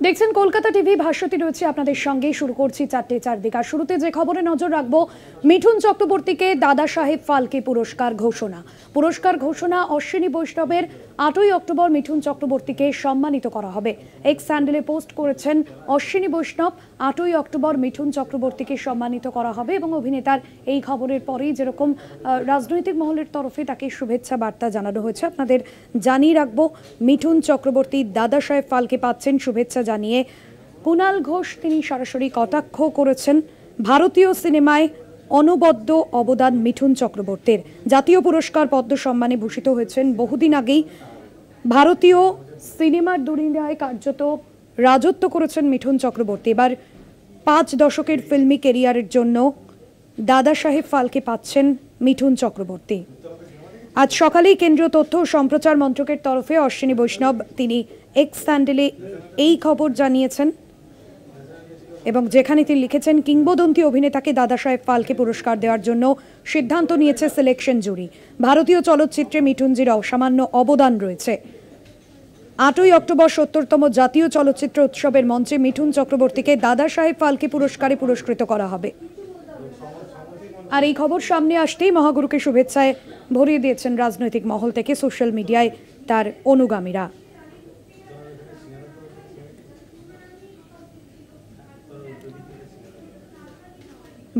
দেখছেন কলকাতা টিভি, ভাস্বতী রয়েছে আপনাদের সঙ্গে। শুরু করছি 4টে 4 দিক। আর শুরুতে যে খবরে নজর রাখবো, মিঠুন চক্রবর্তীকে দাদা সাহেব ফালকে পুরস্কার ঘোষণা অশ্বিনী বৈষ্ণবের 8ই অক্টোবর মিঠুন চক্রবর্তীকে সম্মানিত করা হবে। এক্স হ্যান্ডেলে পোস্ট করেছেন অশ্বিনী বৈষ্ণব, 8ই অক্টোবর মিঠুন চক্রবর্তীকে সম্মানিত করা হবে। এবং অভিনেতার এই খবরের পরেই যেরকম রাজনৈতিক মহলের তরফে তাকে শুভেচ্ছা বার্তা জানানো হয়েছে, আপনাদের জানিয়ে রাখবো মিঠুন চক্রবর্তী দাদা সাহেব ফালকে পাচ্ছেন শুভেচ্ছা জানিয়ে কুণাল ঘোষ তিনি সরাসরি কটাক্ষ করেছেন। ভারতীয় সিনেমায় অনবদ্য অবদান মিঠুন চক্রবর্তীর। জাতীয় পুরস্কার পদ্ম সম্মানে ভূষিত হয়েছেন বহুদিন আগেই। ভারতীয় সিনেমার দুনিয়ায় কার্যত রাজত্ব করেছেন মিঠুন চক্রবর্তী। এবার 5 দশকের ফিল্মি ক্যারিয়ারের জন্য দাদা সাহেব ফালকে পাচ্ছেন মিঠুন চক্রবর্তী। আজ সকালেই কেন্দ্রীয় তথ্য ও সম্প্রচার মন্ত্রকের তরফে অশ্বিনী বৈষ্ণব তিনি এক্স হ্যান্ডেলে এই খবর জানিয়েছেন এবং যেখানে তিনি লিখেছেন, কিংবদন্তি অভিনেতাকে দাদা সাহেব ফালকে পুরস্কার দেওয়ার জন্য সিদ্ধান্ত নিয়েছে সিলেকশন জুরি। ভারতীয় চলচ্চিত্রে মিঠুনজির অসামান্য অবদান রয়েছে। 8ই অক্টোবর 70তম জাতীয় চলচ্চিত্র উৎসবের মঞ্চে মিঠুন চক্রবর্তীকে দাদা সাহেব ফালকে পুরস্কারে পুরস্কৃত করা হবে। আর এই খবর সামনে আসতেই মহাগুরুকে শুভেচ্ছায় ভরিয়ে দিয়েছেন রাজনৈতিক মহল থেকে সোশ্যাল মিডিয়ায় তার অনুগামীরা।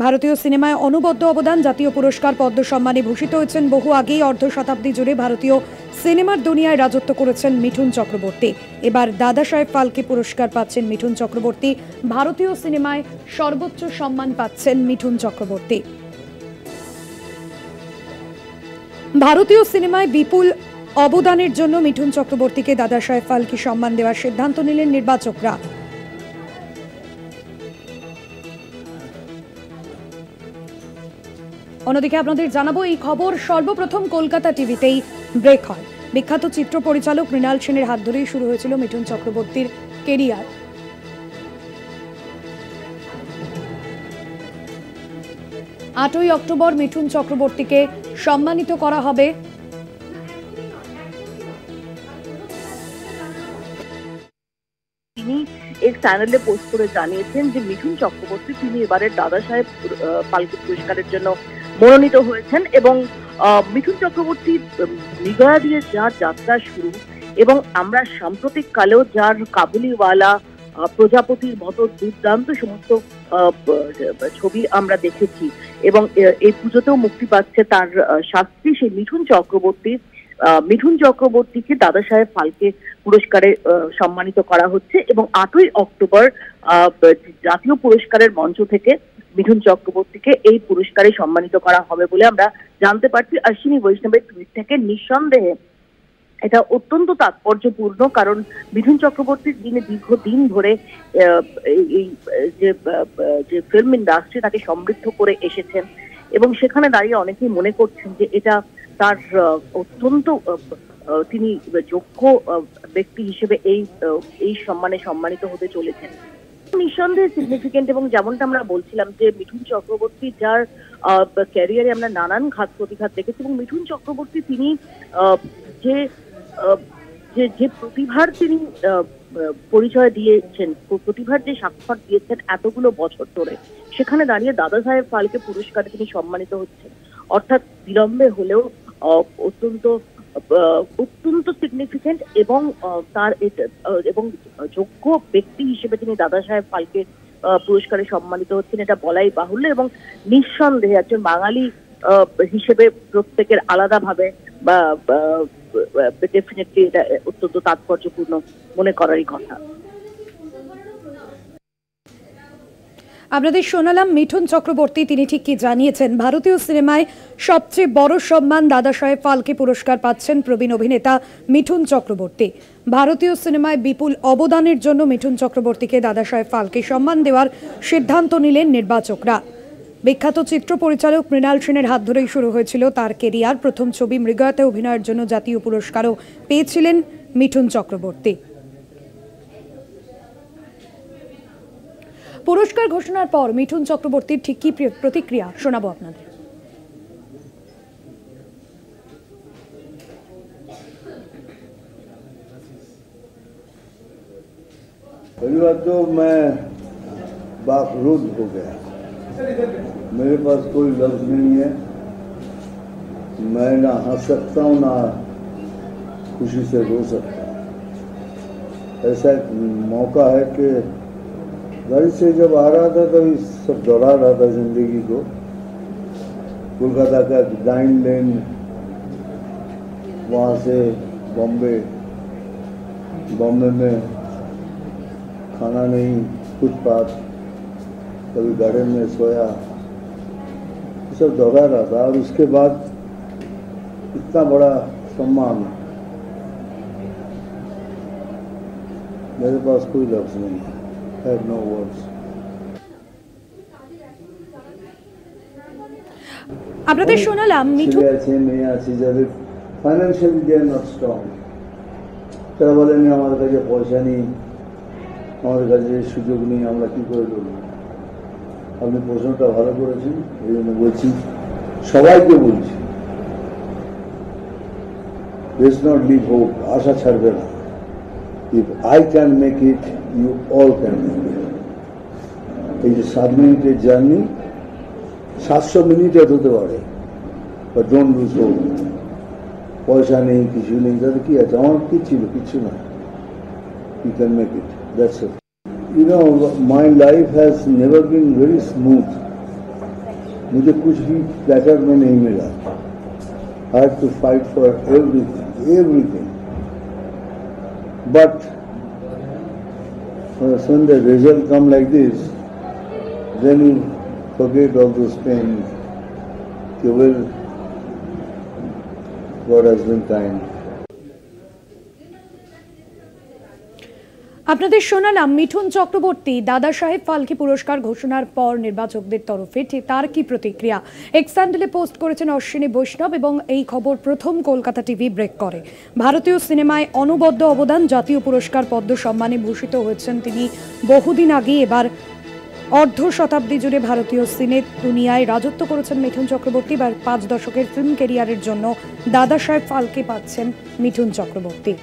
ভারতীয় সিনেমায় অনবদ্য অবদান, জাতীয় পুরস্কার পদ্ম সম্মানে ভূষিত হয়েছেন বহু আগেই। অর্ধ শতাব্দী জুড়ে ভারতীয় সিনেমার দুনিয়ায় রাজত্ব করেছেন মিঠুন চক্রবর্তী। এবার দাদা সাহেব ফালকে পুরস্কার পাচ্ছেন মিঠুন চক্রবর্তী। ভারতীয় সিনেমায় সর্বোচ্চ সম্মান পাচ্ছেন মিঠুন চক্রবর্তী। ভারতীয় সিনেমায় বিপুল অবদানের জন্য মিঠুন চক্রবর্তীকে দাদা সাহেব ফালকে সম্মান দেওয়ার সিদ্ধান্ত নিলেন নির্বাচকরা। অন্যদিকে আপনাদের জানাবো, এই খবর সর্বপ্রথম কলকাতা টিভিতেই ব্রেক হয়। বিখ্যাত চিত্র পরিচালক মৃণাল সেনের হাত ধরেই শুরু হয়েছিল মিঠুন চক্রবর্তীর কেরিয়ার। 8ই অক্টোবর মিঠুন চক্রবর্তীকে সম্মানিত করা হবে। তিনি এর চ্যানেলে পোস্ট করে জানিয়েছেন যে মিঠুন চক্রবর্তী তিনি এবারের দাদা সাহেব ফালকে পুরস্কারের জন্য মনোনীত হয়েছেন এবং মিঠুন চক্রবর্তীর মৃগয়া দিয়ে যার যাত্রা শুরু এবং আমরা সাম্প্রতিক কালেও যার কাবুলিওয়ালা, প্রজাপতির মতো দুর্দান্ত সমস্ত ছবি আমরা দেখেছি এবং এই পুজোতেও মুক্তি পাচ্ছে তার শাস্তি, সেই মিঠুন চক্রবর্তীকে দাদা সাহেব ফালকে পুরস্কারে সম্মানিত করা হচ্ছে এবং 8ই অক্টোবর জাতীয় পুরস্কারের মঞ্চ থেকে মিঠুন চক্রবর্তীকে এই পুরস্কারে সম্মানিত করা হবে বলে আমরা জানতে পারছি অশ্বিনী বৈষ্ণবের টুইট থেকে। নিঃসন্দেহে এটা অত্যন্ত তাৎপর্যপূর্ণ, কারণ মিঠুন চক্রবর্তীর দীর্ঘদিন ধরে এই যে ফিল্ম ইন্ডাস্ট্রি তাকে সমৃদ্ধ করে এসেছেন এবং সেখানে দাঁড়িয়ে অনেকেই মনে করছেন যে এটা তার অত্যন্ত তিনি যোগ্য ব্যক্তি হিসেবে এই সম্মানে সম্মানিত হতে চলেছেন। নিঃসন্দেহে সিগনিফিকেন্ট এবং যেমনটা আমরা বলছিলাম যে মিঠুন চক্রবর্তী যার ক্যারিয়ারে আমরা নানান ঘাত প্রতিঘাত দেখেছি এবং মিঠুন চক্রবর্তী তিনি যে প্রতিভার তিনি পরিচয় দিয়েছেন, প্রতিভার যে স্বাক্ষর দিয়েছেন এতগুলো বছর ধরে, সেখানে দাঁড়িয়ে দাদা সাহেব ফালকে পুরস্কারে তিনি সম্মানিত হচ্ছেন, অর্থাৎ বিলম্বে হলেও অত্যন্ত সিগনিফিকেন্ট এবং তার এবং যোগ্য ব্যক্তি হিসেবে তিনি দাদা সাহেব ফালকে পুরস্কারে সম্মানিত হচ্ছেন, এটা বলাই বাহুল্য। এবং নিঃসন্দেহে একজন বাঙালি হিসেবে প্রত্যেকের আলাদাভাবে বা ডেফিনেটলি এটা অত্যন্ত তাৎপর্যপূর্ণ মনে করারই কথা। আপনাদের শোনালাম মিঠুন চক্রবর্তী তিনি ঠিক কি জানিয়েছেন। ভারতীয় সিনেমায় সবচেয়ে বড় সম্মান দাদা সাহেব ফালকে পুরস্কার পাচ্ছেন প্রবীণ অভিনেতা মিঠুন চক্রবর্তী। ভারতীয় সিনেমায় বিপুল অবদানের জন্য মিঠুন চক্রবর্তীকে দাদা সাহেব ফালকে সম্মান দেওয়ার সিদ্ধান্ত নিলেন নির্বাচকরা। বিখ্যাত চিত্র পরিচালক মৃণাল সেনের হাত ধরেই শুরু হয়েছিল তার কেরিয়ার। প্রথম ছবি মৃগয়াতে অভিনয়ের জন্য জাতীয় পুরস্কারও পেয়েছিলেন মিঠুন চক্রবর্তী। পুরস্কার ঘোষণার পর মিঠুন চক্রবর্তীর ঠিক কি প্রতিক্রিয়া শোনাবো আপনাদের। पहली बात तो मैं बाखरुद हो गया, मेरे पास कोई लफ्ज नहीं है। मैं ना हंस सकता हूँ ना खुशी से रो सकता हूँ। ऐसा एक मौका है कि गाड़ी से जब आ रहा था तभी सब दोहरा रहा था जिंदगी को। कोलकाता का डाइन लेन, वहाँ से बॉम्बे में खाना नहीं, फुटपाथ, कभी गार्डन में सोया, ये सब दोहरा रहा था। और उसके बाद इतना बड़ा सम्मान, मेरे पास कोई लफ्ज नहीं है। I have no words. আপনাদের শোনালাম মিঠুন ছেলে আছে, মেয়ে আছে, যাদের financially they are not strong, তারা বলেন আমাদের কাছে পয়সা নেই, আমাদের কাছে সুযোগ নেই, আমরা কি করে করবো। আপনি প্রশ্নটা ভালো করেছেন, এই জন্য বলছি, সবাইকে বলছি, let's not leave hope, আশা ছাড়বে না। If I can make it, you all can make it. এই যে 7 মিনিটের জার্নি 700 মিনিটের হতে পারে, but don't lose hope. পয়সা নেই, কিছু নেই, তাহলে কি আছে? আমার কি ছিল? কিছু না। You can make it. That's it. You know, my life has never been very smooth. मुझे कुछ भी प्लेटर में नहीं मिला. I had to fight for everything. But when the result come like this, then you forget all those pains. Well, God has been kind. আপনাদের শোনালাম মিঠুন চক্রবর্তী দাদা সাহেব ফালকে পুরস্কার ঘোষণার পর নির্বাচকদের তরফে ঠিক তার কি প্রতিক্রিয়া। এক্স হ্যান্ডেলে পোস্ট করেছেন অশ্বিনী বৈষ্ণব এবং এই খবর প্রথম কলকাতা টিভি ব্রেক করে। ভারতীয় সিনেমায় অনবদ্য অবদান, জাতীয় পুরস্কার পদ্ম সম্মানে ভূষিত হয়েছেন তিনি বহুদিন আগে। এবার অর্ধ শতাব্দী জুড়ে ভারতীয় সিনে দুনিয়ায় রাজত্ব করেছেন মিঠুন চক্রবর্তী। এবার 5 দশকের ফিল্ম ক্যারিয়ারের জন্য দাদা সাহেব ফালকে পাচ্ছেন মিঠুন চক্রবর্তী।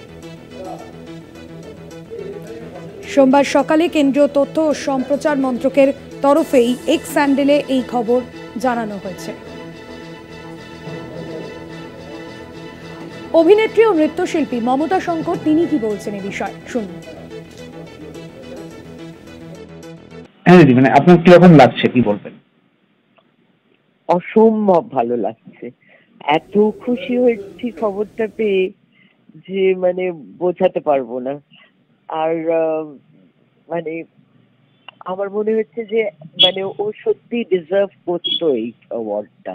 সোমবার সকালে কেন্দ্রীয় তথ্য ও সম্প্রচার মন্ত্রকের তরফেই এক্স হ্যান্ডেলে এই খবর জানানো হয়েছে। অভিনেত্রী ও নৃত্যশিল্পী মমতা শঙ্কর তিনি কি বলছেন এই বিষয়ে শুনুন। হ্যাঁ দিদি, মানে আপনার কিরকম লাগছে, কি বলবেন? অসম্ভব ভালো লাগছে, এত খুশি হয়েছি খবরটা পেয়ে যে মানে বোঝাতে পারবো না। আর মানে আমার মনে হচ্ছে যে মানে ও সত্যি ডিজার্ভ করতো এই অ্যাওয়ার্ডটা।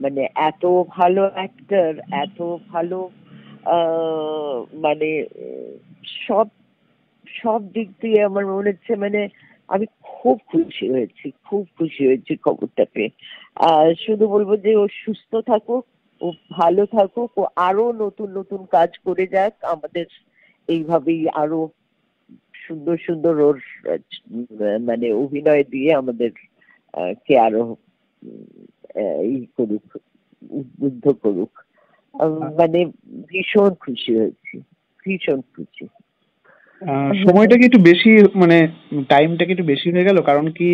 মানে এত ভালো অ্যাক্টর, এত ভালো মানে সব সব দিক দিয়ে আমার মনে হচ্ছে মানে আমি খুব খুশি হয়েছি খবরটা পেয়ে। শুধু বলবো যে ও সুস্থ থাকুক, ও ভালো থাকুক, ও আরো নতুন নতুন কাজ করে যাক, আমাদের এইভাবেই আরো সুন্দর সুন্দর ওর মানে অভিনয় দিয়ে আমাদের কে আরো ই করুক, উদ্বুদ্ধ করুক। মানে ভীষণ খুশি হয়েছি, ভীষণ খুশি। সময়টা কি একটু বেশি, মানে টাইমটা কি একটু বেশি হয়ে গেল? কারণ কি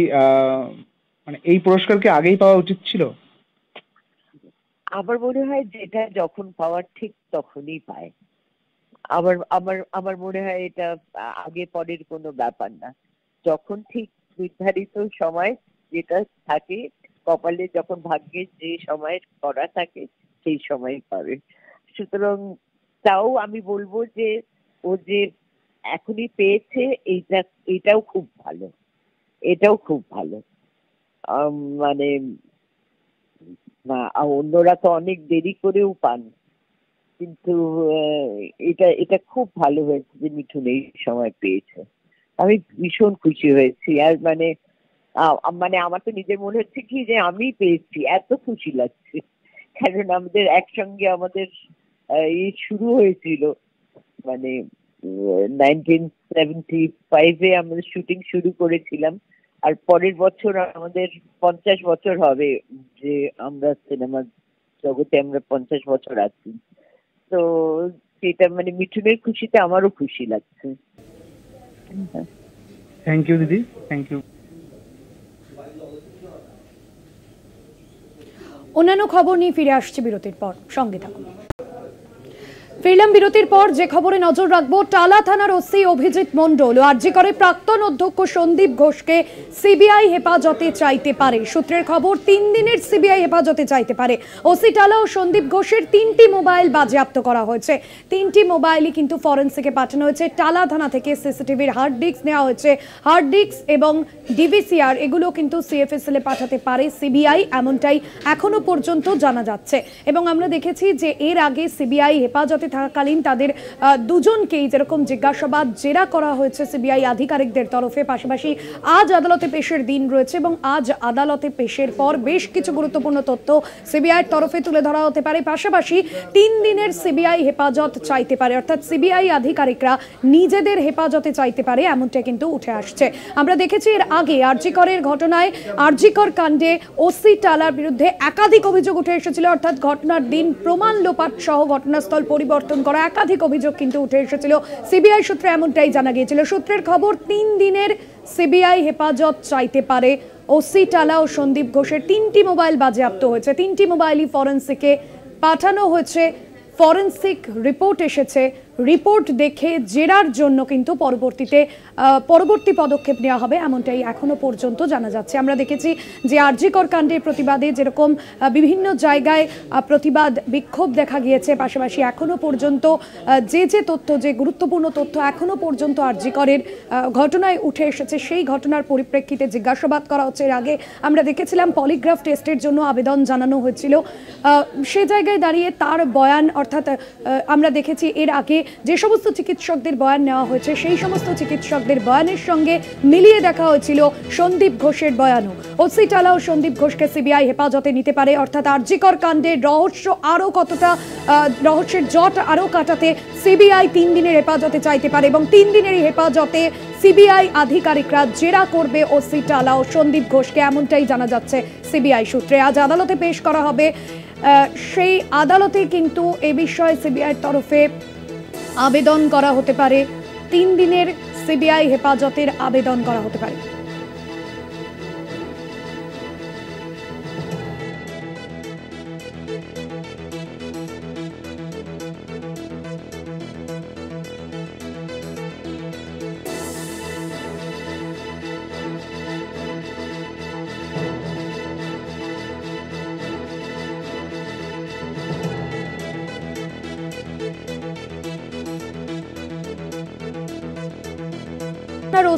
মানে এই পুরস্কার কি আগেই পাওয়া উচিত ছিল? আমার মনে হয় যেটা যখন পাওয়ার ঠিক তখনই পায়। আমার আমার আমার মনে হয় এটা আগে পরের কোনো ব্যাপার না। যখন ঠিক নির্ধারিত সময় যেটা থাকে কপালে, যখন ভাগ্যে যে সময় করা থাকে সেই সময় পাবে। সুতরাং তাও আমি বলবো যে ও যে এখনই পেয়েছে এটাও খুব ভালো, এটাও খুব ভালো। মানে অন্যরা তো অনেক দেরি করেও পান, কিন্তু এটা খুব ভালো হয়েছে যে মিঠুন এই সময় পেয়েছে। আমি ভীষণ খুশি হয়েছি। আর মানে মানে আমার তো নিজের মনে হচ্ছে কি যে আমি পেয়েছি, এত খুশি লাগছে। কারণ আমাদের একসঙ্গে আমাদের এই শুরু হয়েছিল মানে 1975-এ আমাদের শুটিং শুরু করেছিলাম, আর পরের বছর আমাদের 50 বছর হবে যে আমরা সিনেমা জগতে আমরা 50 বছর আছি। তো সেটা মানে মিঠুনের খুশিতে আমারও খুশি লাগছে। থ্যাংক ইউ দিদি, থ্যাংক ইউ। অন্যান্য খবর নিয়ে ফিরে আসছে বিরতির পর, সঙ্গে থাকুন। ফিরলাম বিরতির পর। যে খবরে নজর রাখবো, টালা থানার ওসি অভিজিৎ মণ্ডল ও আরজি করে প্রাক্তন অধ্যক্ষ সন্দীপ ঘোষকে সিবিআই হেফাজতে চাইতে পারে। সূত্রের খবর, 3 দিনের সিবিআই হেফাজতে চাইতে পারে। ওসি টালা ও সন্দীপ ঘোষের 3টি মোবাইল বাজেয়াপ্ত করা হয়েছে। 3টি মোবাইলই কিন্তু ফরেন্সিকে পাঠানো হয়েছে। টালা থানা থেকে সিসিটিভির হার্ড ডিস্ক নেওয়া হয়েছে। হার্ড ডিস্ক এবং ডিভিসিআর এগুলো কিন্তু সিএফএসএল এ পাঠাতে পারে সিবিআই, এমনটাই এখনো পর্যন্ত জানা যাচ্ছে। এবং আমরা দেখেছি যে এর আগে সিবিআই হেফাজতে থাকাকালীন তাদের দুজনকেই যেরকম জিজ্ঞাসাবাদ জেরা করা হয়েছে সিবিআই আধিকারিকদের তরফে। পাশাপাশি আজ আদালতে পেশের দিন রয়েছে এবং আজ আদালতে পেশের পর বেশ কিছু গুরুত্বপূর্ণ তথ্য সিবিআইয়ের তরফে তুলে ধরা হতে পারে। পাশাপাশি 3 দিনের সিবিআই হেফাজত চাইতে পারে, অর্থাৎ সিবিআই আধিকারিকরা নিজেদের হেফাজতে চাইতে পারে, এমনটা কিন্তু উঠে আসছে। আমরা দেখেছি এর আগে আরজি করের ঘটনায়, আরজি কর কাণ্ডে ওসি টালার বিরুদ্ধে একাধিক অভিযোগ উঠে এসেছিল, অর্থাৎ ঘটনার দিন প্রমাণ লোপাট সহ ঘটনাস্থল পরিবর্তন করা একাধিক অভিযোগ কিন্তু উঠে এসেছিল। সিবিআই সূত্রে এমনটাই জানা গিয়েছিল। সূত্রের খবর, 3 দিনের সিবিআই হেফাজত চাইতে পারে ওসি টালা ও সন্দীপ ঘোষের 3টি মোবাইল বাজেয়াপ্ত হয়েছে। 3টি মোবাইলই ফরেন্সিকে পাঠানো হয়েছে। ফরেন্সিক রিপোর্ট এসেছে। রিপোর্ট দেখে জেরার জন্য কিন্তু পরবর্তী পদক্ষেপ নেওয়া হবে, এমনটাই এখনো পর্যন্ত জানা যাচ্ছে। আমরা দেখেছি যে আরজি কর কাণ্ডের প্রতিবাদে যেরকম বিভিন্ন জায়গায় প্রতিবাদ বিক্ষোভ দেখা গিয়েছে, পাশাপাশি এখনো পর্যন্ত যে তথ্য, যে গুরুত্বপূর্ণ তথ্য এখনো পর্যন্ত আরজি করের ঘটনায় উঠে এসেছে, সেই ঘটনার পরিপ্রেক্ষিতে জিজ্ঞাসাবাদ করা হচ্ছে। এর আগে আমরা দেখেছিলাম পলিগ্রাফ টেস্টের জন্য আবেদন জানানো হয়েছিল। সে জায়গায় দাঁড়িয়ে তার বয়ান, অর্থাৎ আমরা দেখেছি এর আগে যে সমস্ত চিকিৎসকদের বয়ান নেওয়া হয়েছে, সেই সমস্ত চিকিৎসকদের বয়ানের সঙ্গে মিলিয়ে দেখা হয়েছিল সন্দীপ ঘোষের বয়ানও। ওসি টালা ও সন্দীপ ঘোষকে সিবিআই হেফাজতে নিতে পারে, অর্থাৎ আরজি কর কাণ্ডের রহস্যের জট আরো কাটাতে সিবিআই 3 দিনের হেফাজতে চাইতে পারে এবং 3 দিনের হেফাজতে সিবিআই আধিকারিকরা জেরা করবে ওসি টালা ও সন্দীপ ঘোষকে, এমনটাই জানা যাচ্ছে সিবিআই সূত্রে। আজ আদালতে পেশ করা হবে। সেই আদালতে কিন্তু এ বিষয়ে সিবিআইয়ের তরফে আবেদন করা হতে পারে। 3 দিনের সিবিআই হেফাজতের আবেদন করা হতে পারে।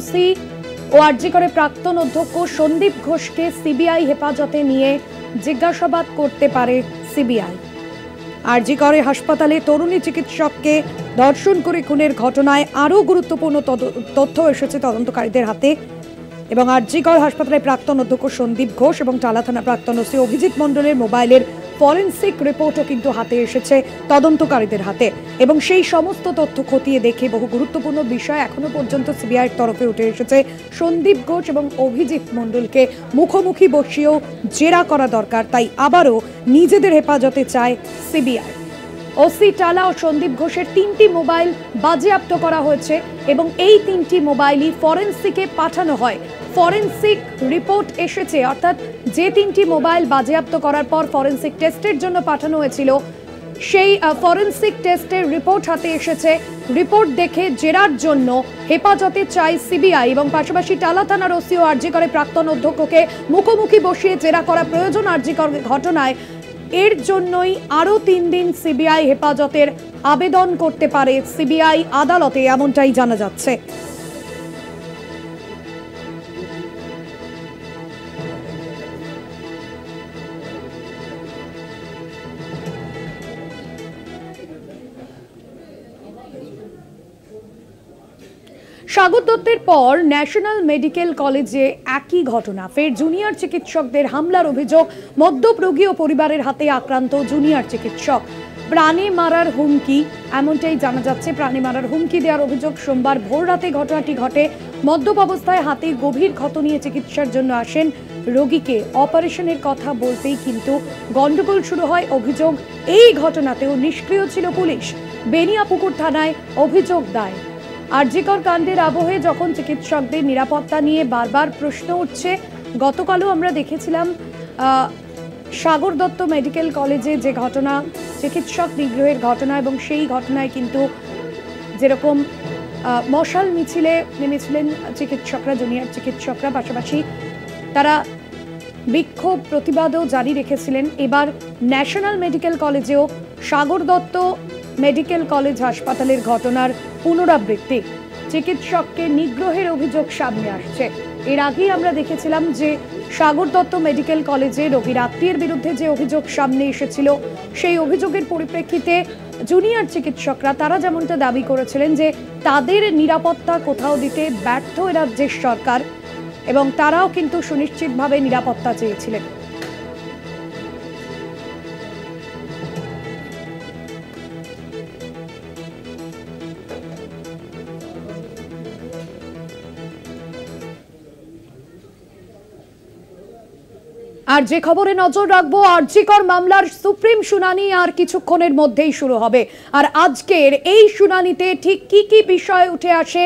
ওসি ও আরজি করে প্রাক্তন অধ্যক্ষ সন্দীপ ঘোষকে সিবিআই হেফাজতে নিয়ে জিজ্ঞাসাবাদ করতে পারে সিবিআই। আরজি করে হাসপাতালে তরুণী চিকিৎসককে ধর্ষণ করে খুনের ঘটনায় আরও গুরুত্বপূর্ণ তথ্য এসেছে তদন্তকারীদের হাতে এবং আরজি কর হাসপাতালের প্রাক্তন অধ্যক্ষ সন্দীপ ঘোষ এবং টালা থানা প্রাক্তন ওসি অভিজিৎ মণ্ডলের মোবাইলের ফরেন্সিক রিপোর্টও কিন্তু হাতে এসেছে তদন্তকারীদের হাতে এবং সেই সমস্ত তথ্য খতিয়ে দেখে বহু গুরুত্বপূর্ণ বিষয় এখনো পর্যন্ত সিবিআইয়ের তরফে উঠে এসেছে। সন্দীপ ঘোষ এবং অভিজিৎ মণ্ডলকে মুখোমুখি বসিয়েও জেরা করা দরকার, তাই আবারও নিজেদের হেফাজতে চায় সিবিআই। ওসি টালা ও সন্দীপ ঘোষের 3টি মোবাইল বাজেয়াপ্ত করা হয়েছে এবং এই 3টি মোবাইলই ফরেন্সিকে পাঠানো হয়। ফরেন্সিক রিপোর্ট এসেছে, অর্থাৎ যে 3টি মোবাইল বাজেয়াপ্ত করার পর ফরেন্সিক টেস্টের জন্য পাঠানো হয়েছিল, সেই ফরেন্সিক টেস্টের রিপোর্ট হাতে এসেছে। রিপোর্ট দেখে জেরার জন্য হেফাজতে চাই সিবিআই এবং পাশাপাশি টালা থানার ওসি ও আরজি করে প্রাক্তন অধ্যক্ষকে মুখোমুখি বসিয়ে জেরা করা প্রয়োজন আরজি কর ঘটনায়। এর জন্যই আরও 3 দিন সিবিআই হেফাজতের আবেদন করতে পারে সিবিআই আদালতে, এমনটাই জানা যাচ্ছে। স্বাগত দত্তের পর ন্যাশনাল মেডিকেল কলেজে একই ঘটনা, ফের জুনিয়র চিকিৎসকদের হামলার অভিযোগ। মদ্যপ রোগী ও পরিবারের হাতে আক্রান্ত জুনিয়র চিকিৎসক, প্রাণে মারার হুমকি, এমনটাই জানা যাচ্ছে। প্রাণে মারার হুমকি দেওয়ার অভিযোগ। সোমবার ভোর রাতে ঘটনাটি ঘটে। মদ্যপ অবস্থায় হাতে গভীর ক্ষত নিয়ে চিকিৎসার জন্য আসেন রোগীকে অপারেশনের কথা বলতেই কিন্তু গন্ডগোল শুরু হয়। অভিযোগ, এই ঘটনাতেও নিষ্ক্রিয় ছিল পুলিশ। বেনিয়াপুকুর থানায় অভিযোগ দায়। আরজি কর কাণ্ডের আবহে যখন চিকিৎসকদের নিরাপত্তা নিয়ে বারবার প্রশ্ন উঠছে, গতকালও আমরা দেখেছিলাম সাগর দত্ত মেডিকেল কলেজে যে ঘটনা, চিকিৎসক নিগ্রহের ঘটনা, এবং সেই ঘটনায় কিন্তু যেরকম মশাল মিছিলে নেমেছিলেন চিকিৎসকরা, জুনিয়র চিকিৎসকরা, পাশাপাশি তারা বিক্ষোভ প্রতিবাদও জারি রেখেছিলেন। এবার ন্যাশনাল মেডিকেল কলেজেও সাগর দত্ত মেডিকেল কলেজ হাসপাতালের ঘটনার পুনরাবৃত্তি, চিকিৎসককে নিগ্রহের অভিযোগ সামনে আসছে। এর আগেই আমরা দেখেছিলাম যে সাগর দত্ত মেডিকেল কলেজে রোগীর আত্মীয়ের বিরুদ্ধে যে অভিযোগ সামনে এসেছিল, সেই অভিযোগের পরিপ্রেক্ষিতে জুনিয়র চিকিৎসকরা তারা যেমনটা দাবি করেছিলেন যে তাদের নিরাপত্তা কোথাও দিতে ব্যর্থ রাজ্যের সরকার, এবং তারাও কিন্তু সুনিশ্চিতভাবে নিরাপত্তা চেয়েছিলেন। আর যে খবরে নজর রাখবো, আরজি কর মামলার সুপ্রিম শুনানি আর কিছুক্ষণের মধ্যেই শুরু হবে। আর আজকের এই শুনানিতে ঠিক কি কি বিষয় উঠে আসে,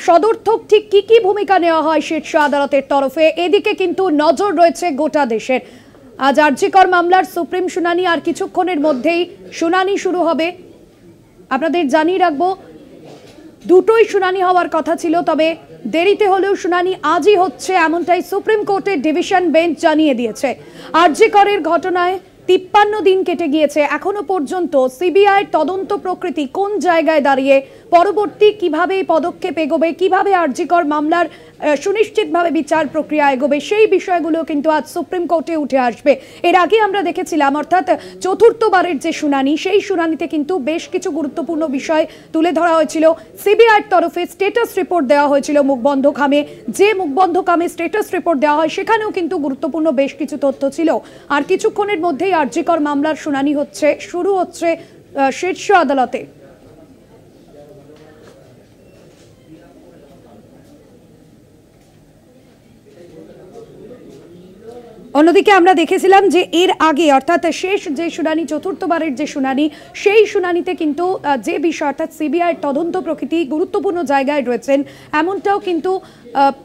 সদর্থক ঠিক কি কি ভূমিকা নেওয়া হয় শীর্ষ আদালতের তরফে, এদিকে কিন্তু নজর রয়েছে গোটা দেশের। আজ আরজি কর মামলার সুপ্রিম শুনানি আর কিছুক্ষণের মধ্যেই শুনানি শুরু হবে। আপনাদের জানিয়ে রাখবো, দুটোই শুনানি হওয়ার কথা ছিল, তবে দেরিতে হলেও শুনানি আজই হচ্ছে, এমনটাই সুপ্রিম কোর্টের ডিভিশন বেঞ্চ জানিয়ে দিয়েছে। আরজি করের ঘটনায় 53 দিন কেটে গিয়েছে, এখনো পর্যন্ত সিবিআই তদন্ত প্রকৃতি কোন জায়গায় দাঁড়িয়ে, পরবর্তী কিভাবে পদক্ষেপ এগোবে, কিভাবে আরজি কর মামলার সুনিশ্চিতভাবে বিচার প্রক্রিয়া এগোবে, সেই বিষয়গুলো কিন্তু আজ সুপ্রিম কোর্টে উঠে আসবে। এর আগে আমরা দেখেছিলাম, অর্থাৎ চতুর্থবারের যে শুনানি, সেই শুনানিতে কিন্তু বেশ কিছু গুরুত্বপূর্ণ বিষয় তুলে ধরা হয়েছিল। সিবিআইয়ের তরফে স্ট্যাটাস রিপোর্ট দেওয়া হয়েছিল মুখবন্ধ খামে, যে মুখবন্ধ খামে স্ট্যাটাস রিপোর্ট দেওয়া হয় সেখানেও কিন্তু গুরুত্বপূর্ণ বেশ কিছু তথ্য ছিল। আর কিছুক্ষণের মধ্যেই আরজি কর মামলার শুনানি শুরু হচ্ছে শীর্ষ আদালতে। অন্যদিকে আমরা দেখেছিলাম যে এর আগে, অর্থাৎ শেষ যে শুনানি, চতুর্থবারের যে শুনানি, সেই শুনানিতে কিন্তু যে বিষয়, অর্থাৎ সিবিআই তদন্ত প্রকৃতি গুরুত্বপূর্ণ জায়গায় রয়েছেন এমনটাও কিন্তু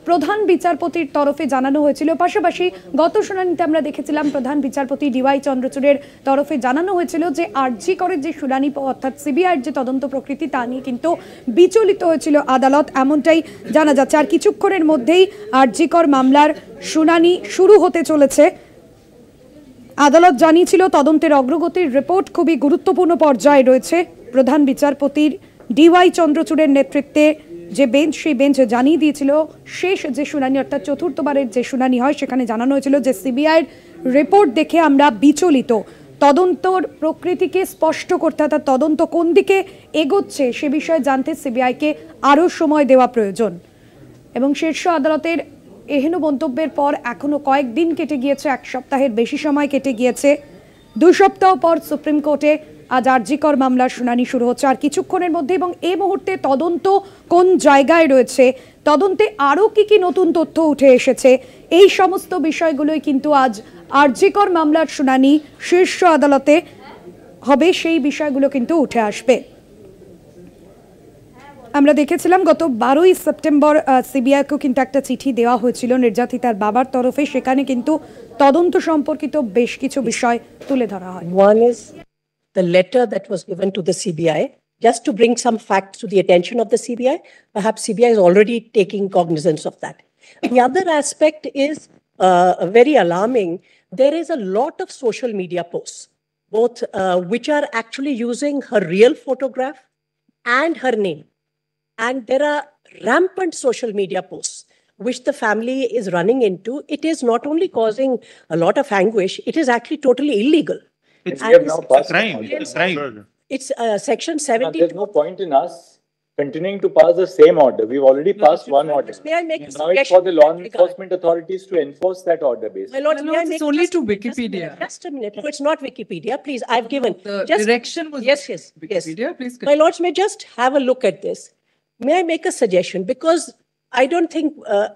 প্রধান বিচারপতির তরফে জানানো হয়েছিল। পাশাপাশি গত শুনানিতে আমরা দেখেছিলাম প্রধান বিচারপতি ডিওয়াই চন্দ্রচূড়ের তরফে জানানো হয়েছিল যে আরজি করের যে শুনানি, অর্থাৎ সিবিআইয়ের যে তদন্ত প্রকৃতি, তা নিয়ে কিন্তু বিচলিত হয়েছিল আদালত, এমনটাই জানা যাচ্ছে। আর কিছুক্ষণের মধ্যেই আরজি কর মামলার শুনানি শুরু হতে চলেছে। আদালত জানিয়েছিল তদন্তের অগ্রগতির রিপোর্ট খুবই গুরুত্বপূর্ণ পর্যায়ে রয়েছে। প্রধান বিচারপতির ডিওয়াই চন্দ্রচূড়ের নেতৃত্বে যে বেঞ্চ, সেই বেঞ্চ জানিয়ে দিয়েছিল শেষ যে শুনানি, অর্থাৎ চতুর্থবারের যে শুনানি হয়, সেখানে জানানো হয়েছিল যে সিবিআইয়ের রিপোর্ট দেখে আমরা বিচলিত, তদন্তর প্রকৃতিকে স্পষ্ট করতে, অর্থাৎ তদন্ত কোন দিকে এগোচ্ছে সে বিষয়ে জানতে সিবিআইকে আরও সময় দেওয়া প্রয়োজন। এবং শীর্ষ আদালতের এহেন মন্তব্যের পর এখনো কয়েকদিন কেটে গিয়েছে, এক সপ্তাহের বেশি সময় কেটে গিয়েছে। 2 সপ্তাহ পর সুপ্রিম কোর্টে আজ আরজি কর মামলার শুনানি শুরু হচ্ছে আর কিছুক্ষণের মধ্যে। এবং এই মুহূর্তে তদন্ত কোন জায়গায় রয়েছে, তদন্তে আরও কি কি নতুন তথ্য উঠে এসেছে, এই সমস্ত বিষয়গুলোই কিন্তু আজ আরজি কর মামলার শুনানি শীর্ষ আদালতে হবে, সেই বিষয়গুলো কিন্তু উঠে আসবে। আমরা দেখেছিলাম গত 12ই সেপ্টেম্বর সিবিআইকেও কিন্তু একটা চিঠি দেওয়া হয়েছিল নির্যাতিতার বাবার তরফে, সেখানে কিন্তু তদন্ত সম্পর্কিত বেশ কিছু বিষয় তুলে ধরা হয়। One is the letter that was given to the CBI, just to bring some facts to the attention of the CBI. Perhaps CBI is already taking cognizance of that. The other aspect is very alarming. There is a lot of social media posts, both which are actually using her real photograph and her name. And there are rampant social media posts which the family is running into. It is not only causing a lot of anguish, it is actually totally illegal. It's And we have this- now passed crime. on. It's crime. It's section And 70. there's no point in us continuing to pass the same order. We've already passed one order. May I make a Now it's suggestion for the law in that regard? enforcement authorities to enforce that order My basically. lords, My may I lords, make it's only just- to just a Wikipedia. minute, Just a minute. No, it's not Wikipedia. Please, I've given. The just- direction was Yes, yes, yes. Wikipedia. Please My lords, may just have a look at this. May I make a suggestion? Because I don't think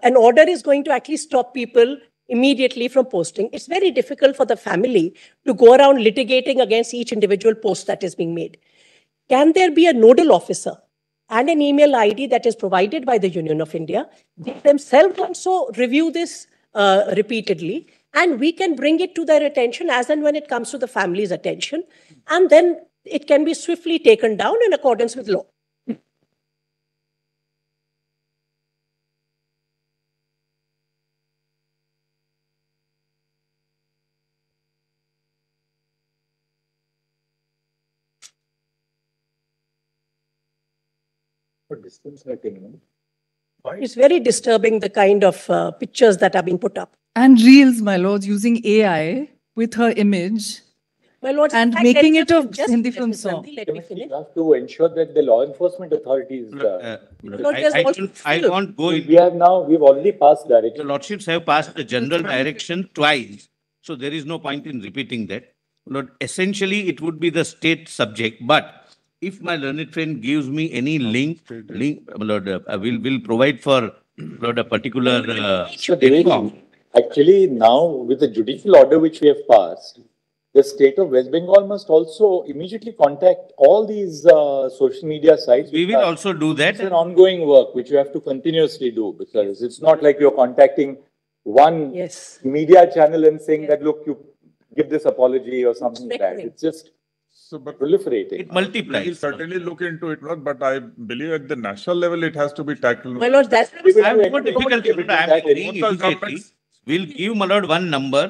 an order is going to actually stop people immediately from posting. It's very difficult for the family to go around litigating against each individual post that is being made. Can there be a nodal officer and an email ID that is provided by the Union of India. They themselves also review this repeatedly, and we can bring it to their attention as and when it comes to the family's attention, and then it can be swiftly taken down in accordance with law. What distance are taking? It's very disturbing, the kind of pictures that are being put up. And reels, my lords, using AI with her image My lords, and in fact, making there it is a just- Hindi Mrs. film song. Gandhi, let me finish. You have to ensure that the law enforcement authorities. Lord, there's also I film. won't go We have now, we've already passed Your direction. lordships have passed the general direction twice, so there is no point in repeating that. Lord, essentially, it would be the state subject, but if my learned friend gives me any link, Lord, will provide for, Lord, a particular, So Deveshji, actually now with the judicial order which we have passed, the state of West Bengal must also immediately contact all these social media sites. we which will are- also do that. It's an ongoing work which you have to continuously do, because it's not like you're contacting one Yes. media channel and saying that, look, you give this apology or something like that. Expecting. It's just So, but proliferating. It we will multiplies. certainly look into it, Lord, but I believe at the national level, it has to be tackled. My lords, that's We will I do have no anything difficulty, to Lord, do I am that. agreeing Both the immediately. governments- We'll give, my lord, one number,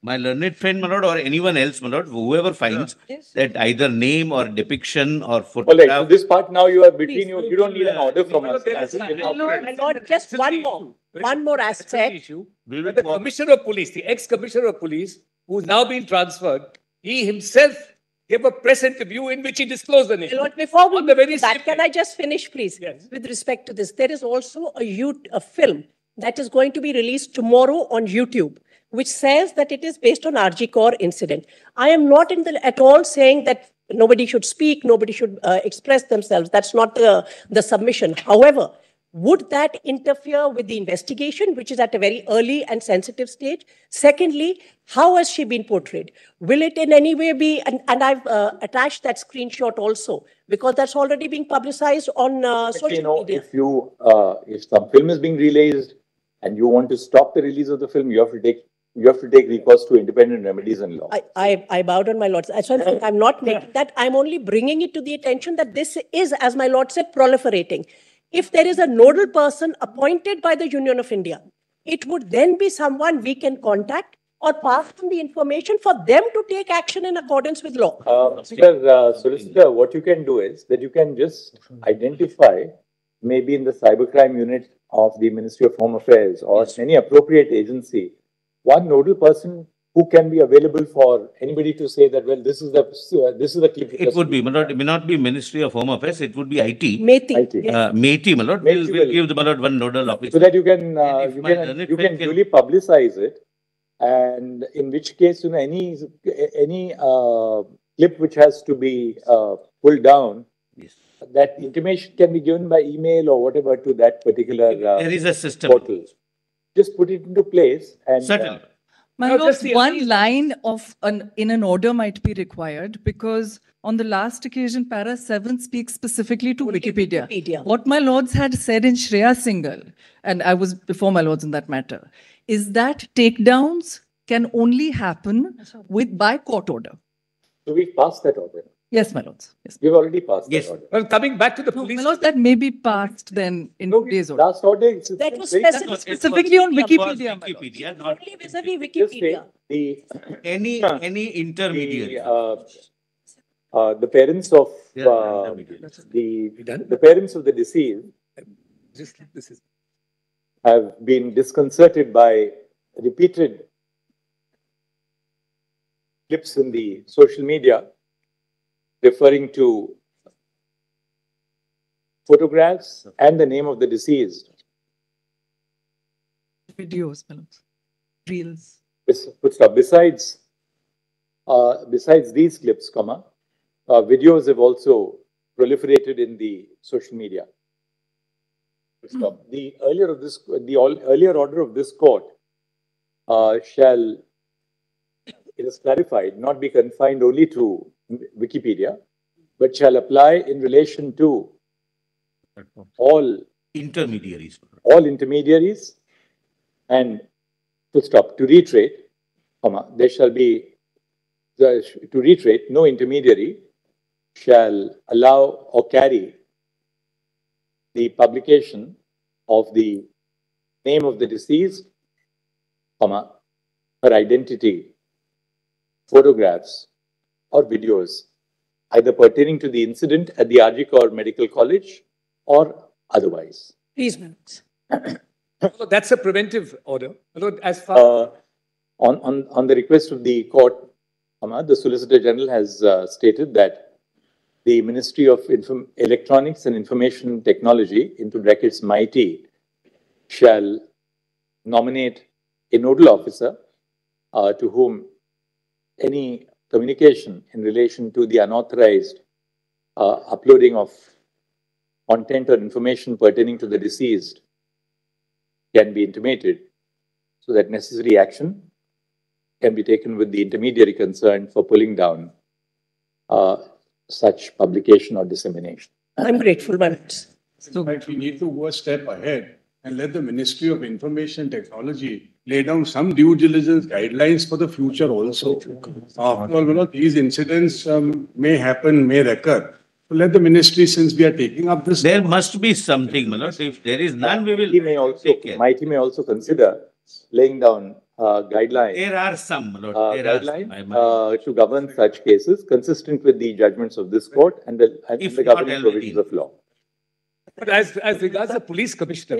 my learned friend, my lord, or anyone else, my lord, whoever finds that either name or depiction or All right, so photograph. this part now you are between Please. you. You don't need an order from us. My lord, just one more aspect. Issue, We where will the walk- commissioner of police, the ex-commissioner of police, who's now been transferred, he himself gave a press interview in which he disclosed the name. My lord, before we On the very do that, same can day. I just finish, please? Yes. With respect to this, there is also a film that is going to be released tomorrow on YouTube, which says that it is based on RG Kaur incident. I am not at all saying that nobody should speak, nobody should express themselves. That's not the submission. However, would that interfere with the investigation, which is at a very early and sensitive stage? Secondly, how has she been portrayed? Will it in any way be, and I've attached that screenshot also, because that's already being publicized on You social know, media. if some film is being released and you want to stop the release of the film, you have to take recourse to independent remedies and law. I bowed on my lords. That's why I'm saying I'm not making that. I'm only bringing it to the attention that this is, as my lord said, proliferating. If there is a nodal person appointed by the Union of India, it would then be someone we can contact or pass on the information for them to take action in accordance with law. Solicitor, what you can do is that you can just identify, maybe in the cybercrime unit of the Ministry of Home Affairs or any appropriate agency, one nodal person who can be available for anybody to say that, well, this is the clip. It would be, my lord, it may not be Ministry of Home Affairs, it would be IT. Methi. IT. Yes. MeitY, my lord, MeitY we'll will- give the, my lord, one nodal officer. So that you can, And if you my can, learned you friend can duly publicize it. And in which case, any clip which has to be pulled down, Yes. that intimation can be given by email or whatever to that particular There is a system. portal. Just put it into place and. Certainly. My No, lord, just the- one line in an order might be required because on the last occasion, Para 7 speaks specifically to Only Wikipedia. Wikipedia. What my lords had said in Shreya Singhal, and I was before my lords in that matter, is that takedowns can only happen by court order. So we passed that order. Yes, my lords. Yes. We've already passed Yes. that order. Well, coming back to the No, police. my lords, that may be passed then in No, today's order. last order. it's That was very- specific. Specifically on It was Wikipedia, my lord. Wikipedia, not Only vis-a-vis Just say Wikipedia. any intermediary. the parents of intermediary. the parents of the deceased This is have been disconcerted by repeated clips in the social media referring to photographs and the name of the deceased. Videos, my lords. Reels. Besides these clips, videos have also proliferated in the social media. The earlier order of this court shall, it is clarified, not be confined only to Wikipedia, but shall apply in relation to all Intermediaries. intermediaries, and full stop. To reiterate, comma, there shall be, to reiterate, no intermediary shall allow or carry the publication of the name of the deceased, comma, her identity, photographs, or videos, either pertaining to the incident at the RG Kaur Medical College or otherwise. Please, minutes. So that's a preventive order. As far On the request of the court, the Solicitor General has stated that the Ministry of Electronics and Information Technology, into brackets MIT, shall nominate a nodal officer to whom any communication in relation to the unauthorized uploading of content or information pertaining to the deceased can be intimated, so that necessary action can be taken with the intermediary concerned for pulling down such publication or dissemination. I'm grateful, my lords. So we need to go a step ahead and let the Ministry of Information Technology lay down some due diligence guidelines for the future also. After all, these incidents may happen, may recur. So let the ministry, since we are taking up this. There must be something, my lord. If there is none, we will take care. MIT may also consider laying down guidelines. There are some, my lord. There are Guidelines to govern such cases consistent with the judgments of this court and the governing provisions of law. But as regards the police commissioner,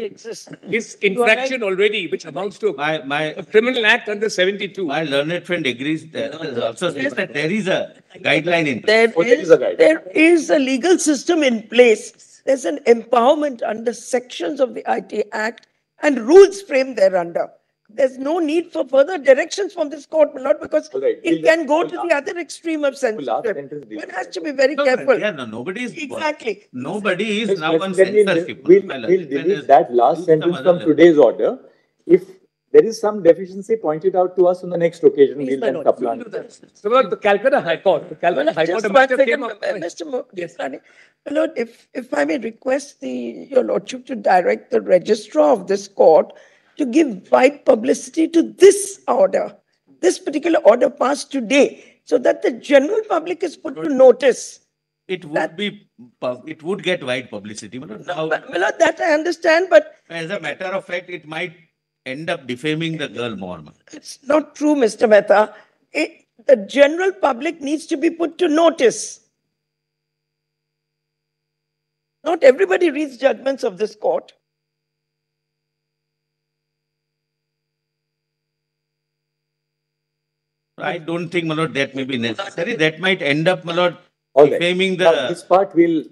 his infraction already, which amounts to a criminal act under 72. My learned friend agrees that also says that there is a guideline in There is a legal system in place. There's an empowerment under sections of the IT Act and rules framed thereunder. There's no need for further directions from this court, not because it can go to the other extreme of censorship. One has to be very careful. Yeah, no, nobody is Exactly. Nobody is now on censorship. We'll delete that last sentence from today's order. If there is some deficiency pointed out to us on the next occasion, we'll then supplant it. So, the Calcutta High Court, Just one second, Mr. Rani. My Lord, if I may request your Lordship to direct the registrar of this court to give wide publicity to this order, this particular order passed today, so that the general public is put to notice. It would get wide publicity. My Lord, that I understand, but as a matter of fact, it might end up defaming the girl more. It's not true, Mr. Mehta. The general public needs to be put to notice. Not everybody reads judgments of this court. I don't think, my lord, that may be necessary. That might end up, my lord, defaming the. Now, this part we'll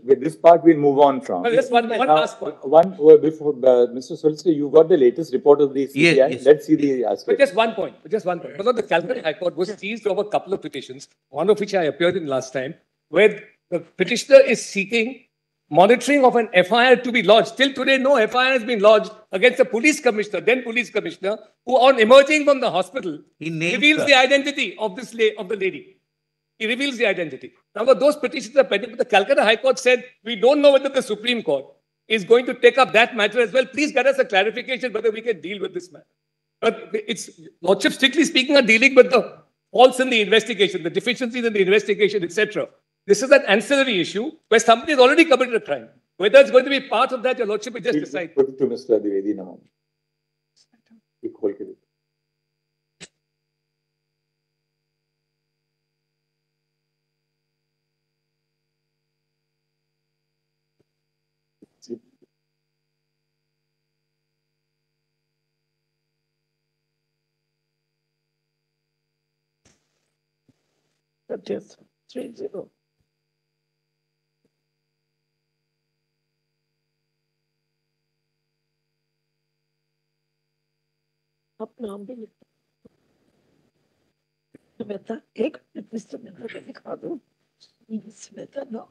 move on from. Just one last point. Before Mr. Solicitor, you got the latest report of the CBI. Yes. Let's see the aspect. But just one point. Because the Calcutta High Court was seized over a couple of petitions, one of which I appeared in last time, where the petitioner is seeking monitoring of an FIR to be lodged. Till today, no FIR has been lodged against the police commissioner, then police commissioner, who on emerging from the hospital reveals the identity of the lady. He reveals the identity. Now, those petitions are pending, but the Calcutta High Court said, we don't know whether the Supreme Court is going to take up that matter as well. Please get us a clarification whether we can deal with this matter. But it's, Lordship, strictly speaking, are dealing with the faults in the investigation, the deficiencies in the investigation, etc. This is an ancillary issue where somebody has already committed a crime. Whether it's going to be part of that, your Lordship will just decide. Put it to Mr. Dwivedi now. Yes, 3-0. आप नाम भी लिखो मेहता एक mister Mehta को दिखा दो मेहता नाम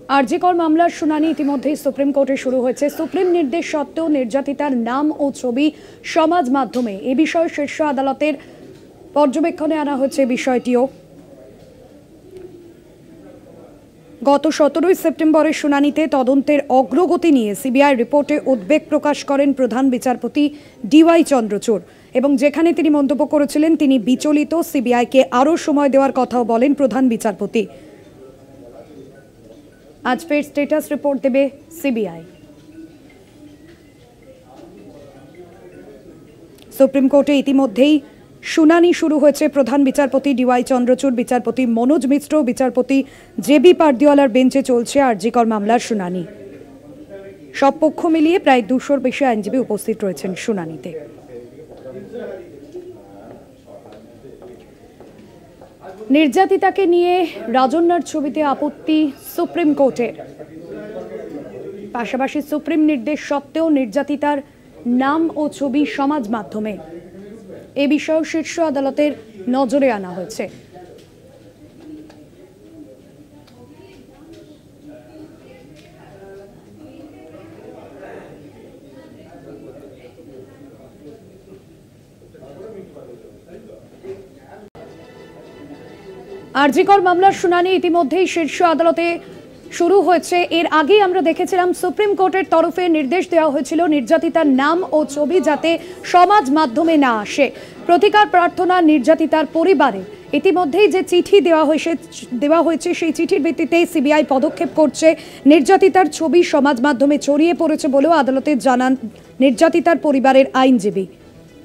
আরজি কর মামলার শুনানি ইতিমধ্যেই সুপ্রিম কোর্টে শুরু হয়েছে। সুপ্রিম নির্দেশ সত্ত্বেও নির্যাতিতার নাম ও ছবি সমাজ মাধ্যমে এ বিষয়ে শীর্ষ আদালতের পর্যবেক্ষণে আনা হয়েছে বিষয়টিও। গত 17 সেপ্টেম্বরের শুনানিতে তদন্তের অগ্রগতি নিয়ে সিবিআই রিপোর্টে উদ্বেগ প্রকাশ করেন প্রধান বিচারপতি ডিওয়াই চন্দ্রচূড় এবং যেখানে তিনি মন্তব্য করেছিলেন তিনি বিচলিত, সিবিআইকে আরও সময় দেওয়ার কথাও বলেন প্রধান বিচারপতি। আজ ফের স্ট্যাটাস রিপোর্ট দেবে সিবিআই। সুপ্রিম কোর্টে ইতিমধ্যেই শুনানি শুরু হয়েছে। প্রধান বিচারপতি ডিওয়াই চন্দ্রচূড়, বিচারপতি মনোজ মিশ্র, বিচারপতি জেবি পারদিওয়ালার বেঞ্চে চলছে আরজি কর মামলার শুনানি। সব পক্ষ মিলিয়ে প্রায় 200-র বেশি আইনজীবী উপস্থিত রয়েছেন শুনানিতে। নির্যাতিতাকে নিয়ে রাজন্যার ছবিতে আপত্তি সুপ্রিম কোর্টের। পাশাপাশি সুপ্রিম নির্দেশ সত্ত্বেও নির্যাতিতার নাম ও ছবি সমাজ মাধ্যমে এ বিষয়েও শীর্ষ আদালতের নজরে আনা হয়েছে। আরজি কর মামলার শুনানি ইতিমধ্যেই শীর্ষ আদালতে শুরু হয়েছে। এর আগেই আমরা দেখেছিলাম সুপ্রিম কোর্টের তরফে নির্দেশ দেওয়া হয়েছিল নির্যাতিতার নাম ও ছবি যাতে সমাজ মাধ্যমে না আসে। প্রতিকার প্রার্থনা নির্যাতিতার পরিবারে ইতিমধ্যেই যে চিঠি দেওয়া হয়েছে সেই চিঠির ভিত্তিতে সিবিআই পদক্ষেপ করছে। নির্যাতিতার ছবি সমাজ মাধ্যমে ছড়িয়ে পড়েছে বলেও আদালতে জানান নির্যাতিতার পরিবারের আইনজীবী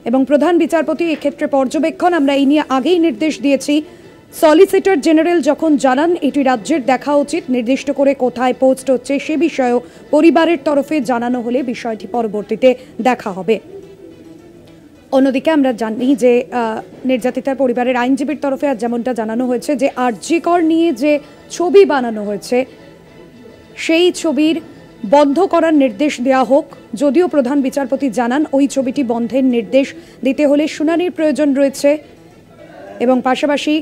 এবং প্রধান বিচারপতি এক্ষেত্রে পর্যবেক্ষণ। আমরা এই নিয়ে আগেই নির্দেশ দিয়েছি। সলিসিটর জেনারেল যখন জানান এটি রাজ্যের দেখা উচিত, নির্দিষ্ট করে কোথায় পোস্ট হচ্ছে সে বিষয়েও পরিবারের তরফে জানানো হলে বিষয়টি পরবর্তীতে দেখা হবে। অন্যদিকে আমরা জানি যে নির্যাতিতার পরিবারের আইনজীবীর তরফে আজ যেমনটা জানানো হয়েছে যে আরজি কর নিয়ে যে ছবি বানানো হয়েছে সেই ছবির বন্ধ করার নির্দেশ দেওয়া হোক। যদিও প্রধান বিচারপতি জানান ওই ছবিটি বন্ধের নির্দেশ দিতে হলে শুনানির প্রয়োজন রয়েছে এবং পাশাপাশি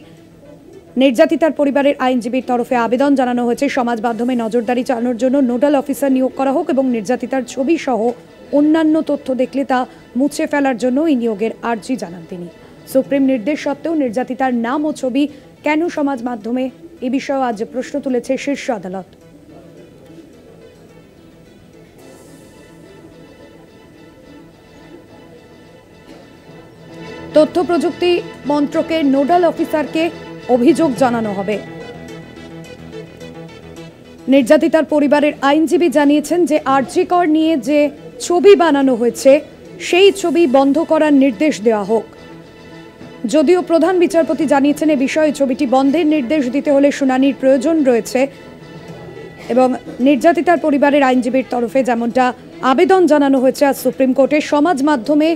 নির্যাতিতার পরিবারের আইনজীবীর তরফে আবেদন জানানো হয়েছে সমাজ মাধ্যমে নজরদারি চালানোর জন্য নোডাল অফিসার নিয়োগ করা হোক এবং নির্যাতিতার ছবি সহ অন্যান্য তথ্য দেখলে তা মুছে ফেলার জন্য এই নিয়োগের আর্জি জানান তিনি। সুপ্রিম নির্দেশ সত্ত্বেও নির্যাতিতার নাম ও ছবি কেন সমাজ মাধ্যমে এ বিষয়ে আজ প্রশ্ন তুলেছে শীর্ষ আদালত। তথ্য প্রযুক্তি মন্ত্রকের নোডাল অফিসারকে অভিযোগ জানানো হবে। নির্যাতিতার পরিবারের আইনজীবী জানিয়েছেন যে আরজি কর নিয়ে যে ছবি বানানো হয়েছে সেই ছবি বন্ধ করার নির্দেশ দেওয়া হোক। যদিও প্রধান বিচারপতি জানিয়েছেন এ বিষয়ে ছবিটি বন্ধের নির্দেশ দিতে হলে শুনানির প্রয়োজন রয়েছে এবং নির্যাতিতার পরিবারের আইনজীবীর তরফে যেমনটা আবেদন জানানো হয়েছে আজ সুপ্রিম কোর্টে সমাজ মাধ্যমে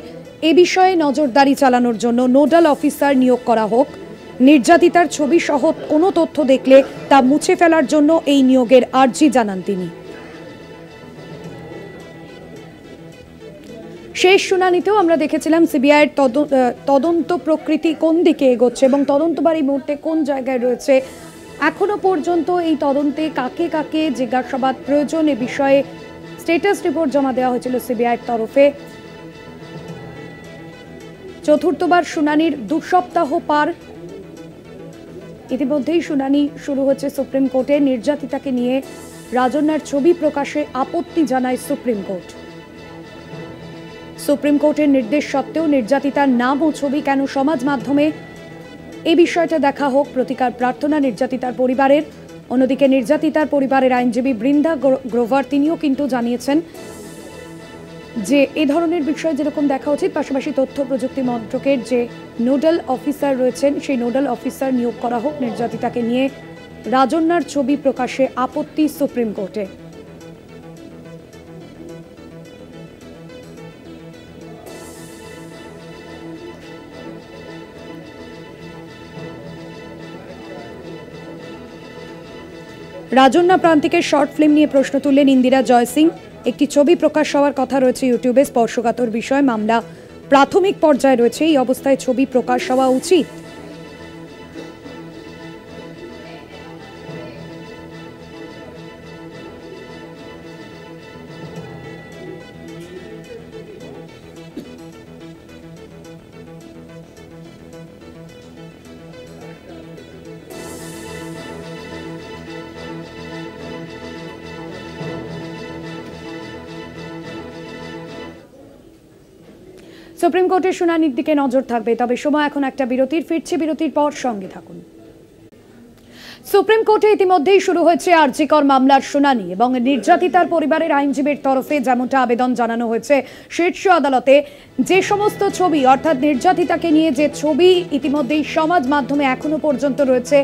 এ বিষয়ে নজরদারি চালানোর জন্য নোডাল অফিসার নিয়োগ করা হোক। নির্যাতিতার ছবি সহ কোনো তথ্য দেখলে তা মুছে ফেলার জন্য এই নিয়োগের আর্জি জানান তিনি। শেষ শুনানিতেও আমরা দেখেছিলাম সিবিআইয়ের তদন্ত প্রকৃতি কোন দিকে এগোচ্ছে এবং তদন্তবার এই মুহূর্তে কোন জায়গায় রয়েছে। এখনো পর্যন্ত এই তদন্তে কাকে কাকে জিজ্ঞাসাবাদ প্রয়োজন এ বিষয়ে স্ট্যাটাস রিপোর্ট জমা দেওয়া হয়েছিল সিবিআইয়ের তরফে। চতুর্থবার শুনানির 2 সপ্তাহ পার। ইতিমধ্যেই শুনানি শুরু হচ্ছে সুপ্রিম কোর্টে। নির্যাতিতাকে নিয়ে রাজন্যার ছবি প্রকাশে আপত্তি জানায় সুপ্রিম কোর্ট। সুপ্রিম কোর্টের নির্দেশ সত্ত্বেও নির্যাতিতার নাম ও ছবি কেন সমাজ মাধ্যমে এই বিষয়টা দেখা হোক, প্রতিকার প্রার্থনা নির্যাতিতার পরিবারের। অন্যদিকে নির্যাতিতার পরিবারের আইনজীবী বৃন্দা গ্রোভার তিনিও কিন্তু জানিয়েছেন যে এই ধরনের বিষয় যেরকম দেখা উচিত, পাশাপাশি তথ্য প্রযুক্তি মন্ত্রকের যে নোডাল অফিসার রয়েছেন সেই নোডাল অফিসার নিয়োগ করা হোক। নির্যাতিতাকে নিয়ে রাজন্যার ছবি প্রকাশে আপত্তি সুপ্রিম কোর্টে। রাজন্যা প্রান্তিকের শর্ট ফিল্ম নিয়ে প্রশ্ন তুললেন ইন্দিরা জয়সিং। একটি ছবি প্রকাশ হওয়ার কথা রয়েছে ইউটিউবে, স্পর্শকাতর বিষয়, মামলা প্রাথমিক পর্যায়ে রয়েছে। এই অবস্থায় ছবি প্রকাশ হওয়া উচিত? সুপ্রিম কোর্টের শুনানির দিকে নজর থাকবে, তবে সময় এখন একটা বিরতির। ফিরছি বিরতির পর, সঙ্গে থাকুন। সুপ্রিম কোর্টে ইতিমধ্যেই শুরু হয়েছে আরজি কর মামলার শুনানি এবং নির্যাতিতার পরিবারের আইনজীবীর তরফে যেমনটা আবেদন জানানো হয়েছে শীর্ষ আদালতে, যে সমস্ত ছবি অর্থাৎ নির্যাতিতাকে নিয়ে যে ছবি ইতিমধ্যেই সমাজ মাধ্যমে এখনো পর্যন্ত রয়েছে,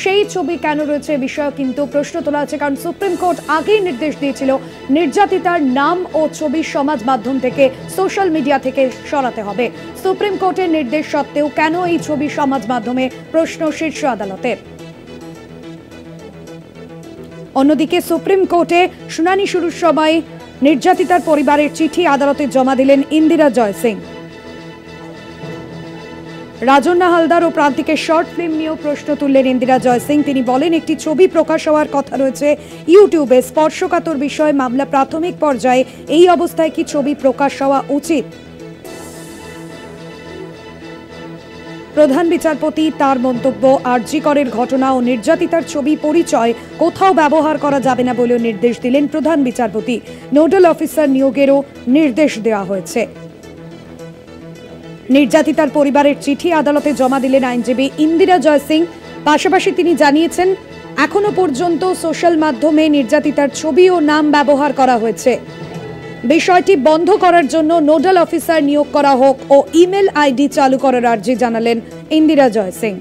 সেই ছবি কেন রয়েছে বিষয়ে কিন্তু প্রশ্ন তোলা হচ্ছে। কারণ সুপ্রিম কোর্ট আগেই নির্দেশ দিয়েছিল নির্যাতিতার নাম ও ছবি সমাজ মাধ্যম থেকে, সোশ্যাল মিডিয়া থেকে সরাতে হবে। সুপ্রিম কোর্টের নির্দেশ সত্ত্বেও কেন এই ছবি সমাজ মাধ্যমে, প্রশ্ন শীর্ষ আদালতের। অন্যদিকে সুপ্রিম কোর্টে শুনানি শুরুর সময় নির্যাতিতার পরিবারের চিঠি আদালতে জমা দিলেন ইন্দিরা জয় সিং। রাজন্না হালদার ও প্রান্তিকের শর্ট ফিল্ম নিয়েও প্রশ্ন তুললেন ইন্দিরা জয় সিং। তিনি বলেন, একটি ছবি প্রকাশ হওয়ার কথা রয়েছে ইউটিউবে, স্পর্শকাতর বিষয়, মামলা প্রাথমিক পর্যায়ে, এই অবস্থায় কি ছবি প্রকাশ হওয়া উচিত? প্রধান বিচারপতি তার মন্তব্য, আরজি করের ঘটনা ও নির্যাতিতার ছবি পরিচয় কোথাও ব্যবহার করা যাবে না বলেও নির্দেশ দিলেন প্রধান বিচারপতি। নোডাল অফিসার নিয়োগেরও নির্দেশ দেওয়া হয়েছে। নির্যাতিতার পরিবারের চিঠি আদালতে জমা দিলেন আইনজীবী ইন্দিরা জয় সিং। পাশাপাশি তিনি জানিয়েছেন, এখনো পর্যন্ত সোশ্যাল মাধ্যমে নির্যাতিতার ছবি ও নাম ব্যবহার করা হয়েছে। বিষয়টি বন্ধ করার জন্য নোডাল অফিসার নিয়োগ করা হোক ও ইমেল আইডি চালু করার আর্জি জানালেন ইন্দিরা জয় সিং।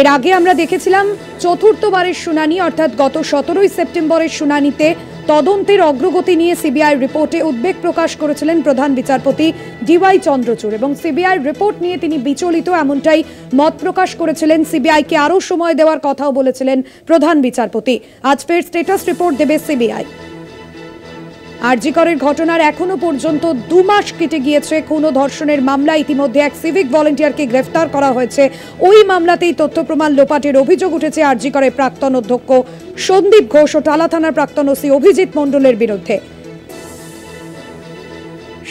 এর আগে আমরা দেখেছিলাম চতুর্থবারের শুনানি অর্থাৎ গত 17 সেপ্টেম্বরের শুনানিতে তদন্তের অগ্রগতি নিয়ে সিবিআই রিপোর্টে উদ্বেগ প্রকাশ করেছিলেন প্রধান বিচারপতি ডিওয়াই চন্দ্রচূড় এবং সিবিআই রিপোর্ট নিয়ে তিনি বিচলিত, এমনটাই মত প্রকাশ করেছিলেন। সিবিআইকে আরও সময় দেওয়ার কথাও বলেছিলেন প্রধান বিচারপতি। আজ ফের স্ট্যাটাস রিপোর্ট দেবে সিবিআই। আরজি করের ঘটনার এখনো পর্যন্ত 2 মাস কেটে গিয়েছে। খুন ও ধর্ষণের মামলা ইতিমধ্যে এক সিভিক ভলেন্টিয়ারকে গ্রেফতার করা হয়েছে। ওই মামলাতেই তথ্য প্রমাণ লোপাটের অভিযোগ উঠেছে আরজি করের প্রাক্তন অধ্যক্ষ সন্দীপ ঘোষ ও টালা থানার প্রাক্তন ওসি অভিজিৎ মণ্ডলের বিরুদ্ধে।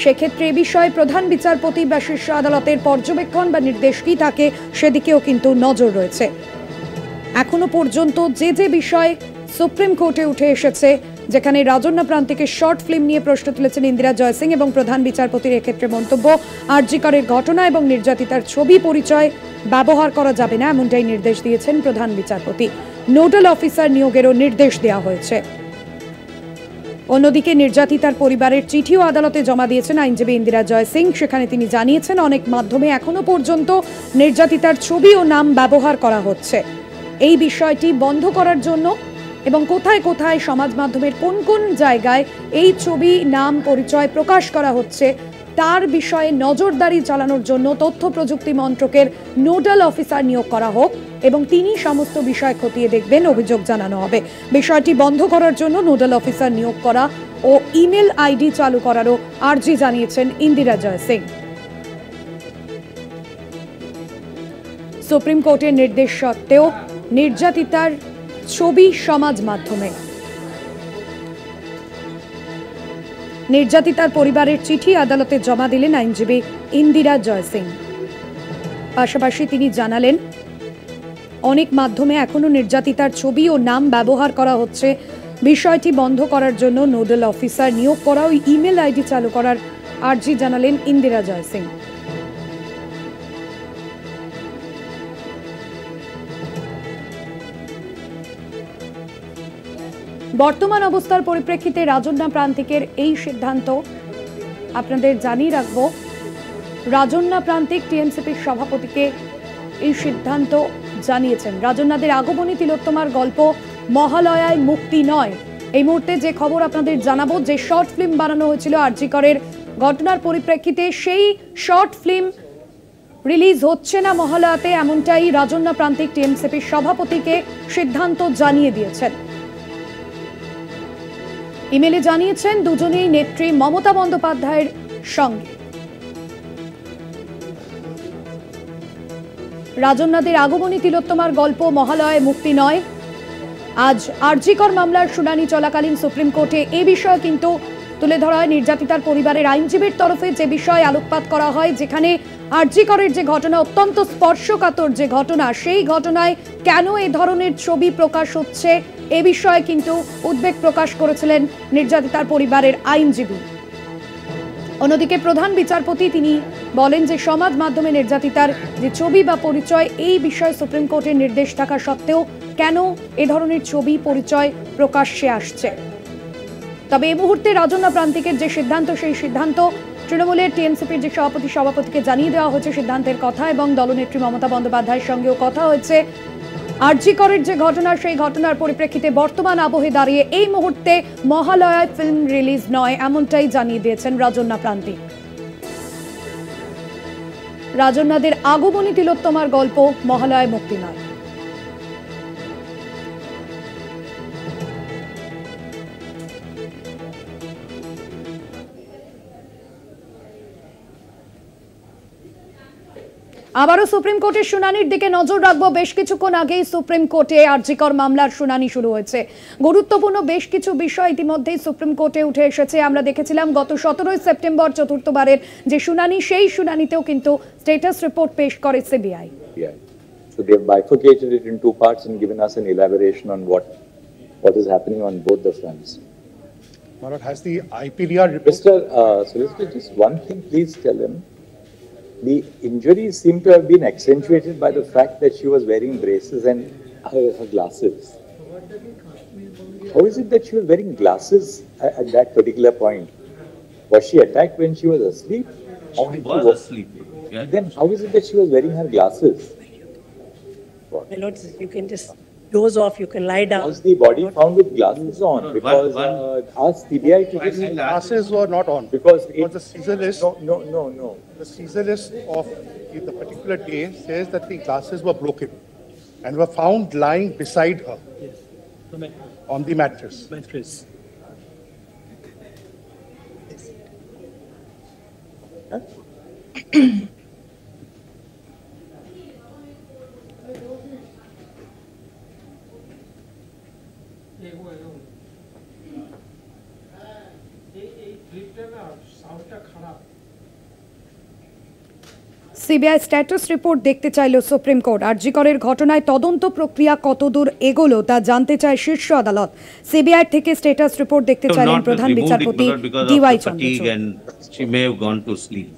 সেক্ষেত্রে এ বিষয়ে প্রধান বিচারপতি বা শীর্ষ আদালতের পর্যবেক্ষণ বা নির্দেশ কি থাকে সেদিকেও কিন্তু নজর রয়েছে। এখনো পর্যন্ত যে বিষয় সুপ্রিম কোর্টে উঠে এসেছে, যেখানে রাজন্না প্রান্তিকের শর্ট ফিল্ম নিয়ে প্রশ্ন তুলেছেন ইন্দিরা জয় সিং এবং প্রধান বিচারপতির এক্ষেত্রে মন্তব্য, আরজি করের ঘটনা এবং নির্যাতিতার ছবি পরিচয় ব্যবহার করা যাবে না, এমনটাই নির্দেশ দিয়েছেন প্রধান বিচারপতি। নোডাল অফিসার নিয়োগেরও নির্দেশ দেওয়া হয়েছে। অন্যদিকে নির্যাতিতার পরিবারের চিঠিও আদালতে জমা দিয়েছেন আইনজীবী ইন্দিরা জয় সিং। সেখানে তিনি জানিয়েছেন, অনেক মাধ্যমে এখনো পর্যন্ত নির্যাতিতার ছবি ও নাম ব্যবহার করা হচ্ছে। এই বিষয়টি বন্ধ করার জন্য এবং কোথায় কোথায় সমাজ মাধ্যমের কোন কোন জায়গায় এই ছবি, নাম, পরিচয় প্রকাশ করা হচ্ছে তার বিষয়ে নজরদারি চালানোর জন্য তথ্য প্রযুক্তি মন্ত্রকের নোডাল অফিসার নিয়োগ করা হোক এবং তিনি সমস্ত বিষয় খতিয়ে দেখবেন, অভিযোগ জানানো হবে। বিষয়টি বন্ধ করার জন্য নোডাল অফিসার নিয়োগ করা ও ইমেল আইডি চালু করারও আর্জি জানিয়েছেন ইন্দিরা জয় সিং। সুপ্রিম কোর্টের নির্দেশ সত্ত্বেও নির্যাতিতার ছবি সমাজ মাধ্যমে, নির্যাতিতার পরিবারের চিঠি আদালতে জমা দিলেন আইনজীবী ইন্দিরা জয় সিং। পাশাপাশি তিনি জানালেন, অনেক মাধ্যমে এখনো নির্যাতিতার ছবি ও নাম ব্যবহার করা হচ্ছে। বিষয়টি বন্ধ করার জন্য নোডাল অফিসার নিয়োগ করা ও ইমেল আইডি চালু করার আর্জি জানালেন ইন্দিরা জয় সিং। বর্তমান অবস্থার পরিপ্রেক্ষিতে রাজন্না প্রান্তিকের এই সিদ্ধান্ত আপনাদের জানিয়ে রাখব। রাজন্না প্রান্তিক টিএমসিপির সভাপতিকে এই সিদ্ধান্ত জানিয়েছেন। রাজন্নাদের আগমনী তিলোত্তমার গল্প মহালয়ায় মুক্তি নয়। এই মুহূর্তে যে খবর আপনাদের জানাবো, যে শর্ট ফিল্ম বানানো হয়েছিল আরজি করের ঘটনার পরিপ্রেক্ষিতে, সেই শর্ট ফিল্ম রিলিজ হচ্ছে না মহালয়াতে, এমনটাই রাজন্না প্রান্তিক টিএমসিপির সভাপতিকে সিদ্ধান্ত জানিয়ে দিয়েছেন। ইমেলে জানিয়েছেন দুজনেই নেত্রী মমতা বন্দ্যোপাধ্যায়ের সঙ্গে। রাজন্নাদের আগমনী তিলোত্তমার গল্প মহালয়ায় মুক্তি নয়। আজ আরজি কর মামলার শুনানি চলাকালীন সুপ্রিম কোর্টে এ বিষয়ে কিন্তু তুলে ধরা হয় নির্যাতিতার পরিবারের আইনজীবীর তরফে যে বিষয়ে আলোকপাত করা হয়, যেখানে আরজি করের যে ঘটনা, অত্যন্ত স্পর্শকাতর যে ঘটনা, সেই ঘটনায় কেন এ ধরনের ছবি প্রকাশ হচ্ছে এ বিষয়ে কিন্তু উদ্বেগ প্রকাশ করেছিলেন নির্যাতিতার পরিবারের আইনজীবী। অন্যদিকে প্রধান বিচারপতি তিনি বলেন যে সমাজ মাধ্যমে নির্যাতিতার যে ছবি বা পরিচয় এই বিষয়ে সুপ্রিম কোর্টের নির্দেশ থাকা সত্ত্বেও কেন এ ধরনের ছবি পরিচয় প্রকাশ্যে আসছে। তবে এই মুহূর্তে রাজন্না প্রান্তিকের যে সিদ্ধান্ত সেই সিদ্ধান্ত তৃণমূলের টিএমসিপির যে সভাপতিকে জানিয়ে দেওয়া হয়েছে সিদ্ধান্তের কথা এবং দলনেত্রী মমতা বন্দ্যোপাধ্যায়ের সঙ্গেও কথা হয়েছে। আরজি করের যে ঘটনা সেই ঘটনার পরিপ্রেক্ষিতে বর্তমান আবহে দাঁড়িয়ে এই মুহূর্তে মহালয়ায় ফিল্ম রিলিজ নয় এমনটাই জানিয়ে দিয়েছেন রাজন্না প্রান্তিক। রাজন্নাদের আগমনী তিলোত্তমার গল্প মহালয়ায় মুক্তি নয়। আবারও সুপ্রিম কোর্টের শুনানির দিকে নজর রাখবো। বেশ কিছুক্ষণ আগেই সুপ্রিম কোর্টে আরজিকর মামলার শুনানি শুরু হয়েছে। গুরুত্বপূর্ণ বেশ কিছু বিষয় ইতিমধ্যেই সুপ্রিম কোর্টে উঠে এসেছে। আমরা দেখেছিলাম গত 17 সেপ্টেম্বর চতুর্থবারের যে শুনানি সেই শুনানিতেও কিন্তু স্ট্যাটাস রিপোর্ট পেশ করে CBI. So they have bifurcated it in two parts and given us an elaboration on what is happening on both the fronts. Maharaj, has the IPDR report? Mr. Solicitor, just one thing, please tell him. The injuries seem to have been accentuated by the fact that she was wearing braces and her glasses. How is it that she was wearing glasses at that particular point? Was she attacked when she was asleep? She was asleep. Yeah. Then how is it that she was wearing her glasses? My lord, you can just doze off, you can lie down. Was the body found with glasses on? Because our CBI took it. Glasses were not on. Because the Caesar list. No. The Caesar list of the particular day says that the glasses were broken and were found lying beside her on the mattress. CBI status report দেখতে চাইল supreme court. আরজি করের ঘটনায় তদন্ত প্রক্রিয়া কতদূর এগোলো তা জানতে চায় শীর্ষ আদালত। সিবিআই থেকে স্ট্যাটাস রিপোর্ট দেখতে চাইলেন প্রধান বিচারপতি DY Chandrachud. She may have gone to sleep.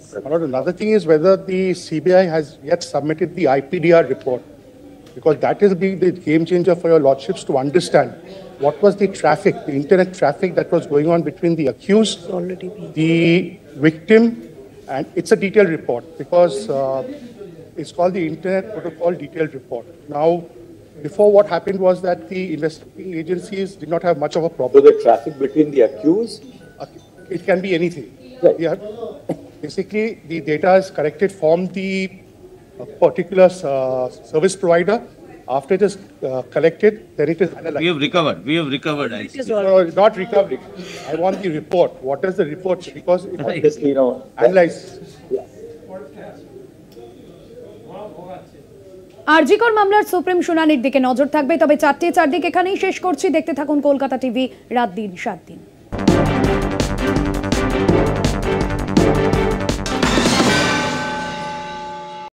Another thing is whether the CBI has yet submitted the IPDR report, because that will be the game changer for your lordships to understand what was the traffic, the internet traffic that was going on between the accused, the victim, and it's a detailed report because it's called the Internet Protocol Detailed Report. Now, before what happened was that the investigating agencies did not have much of a problem. So the traffic between the accused? It can be anything. Right. Yeah. Basically, the data is collected from the particular service provider. After it is collected, then it is analyzed. We have recovered. I see. No, not recovery. I want the report. What is the report? Because it was analyzed. RG Kar মামলার supreme শুনানির দিকে নজর থাকবে। তবে 4টে 4 দিক এখানেই শেষ করছি। দেখতে থাকুন কলকাতা টিভি, রাত দিন 7 দিন।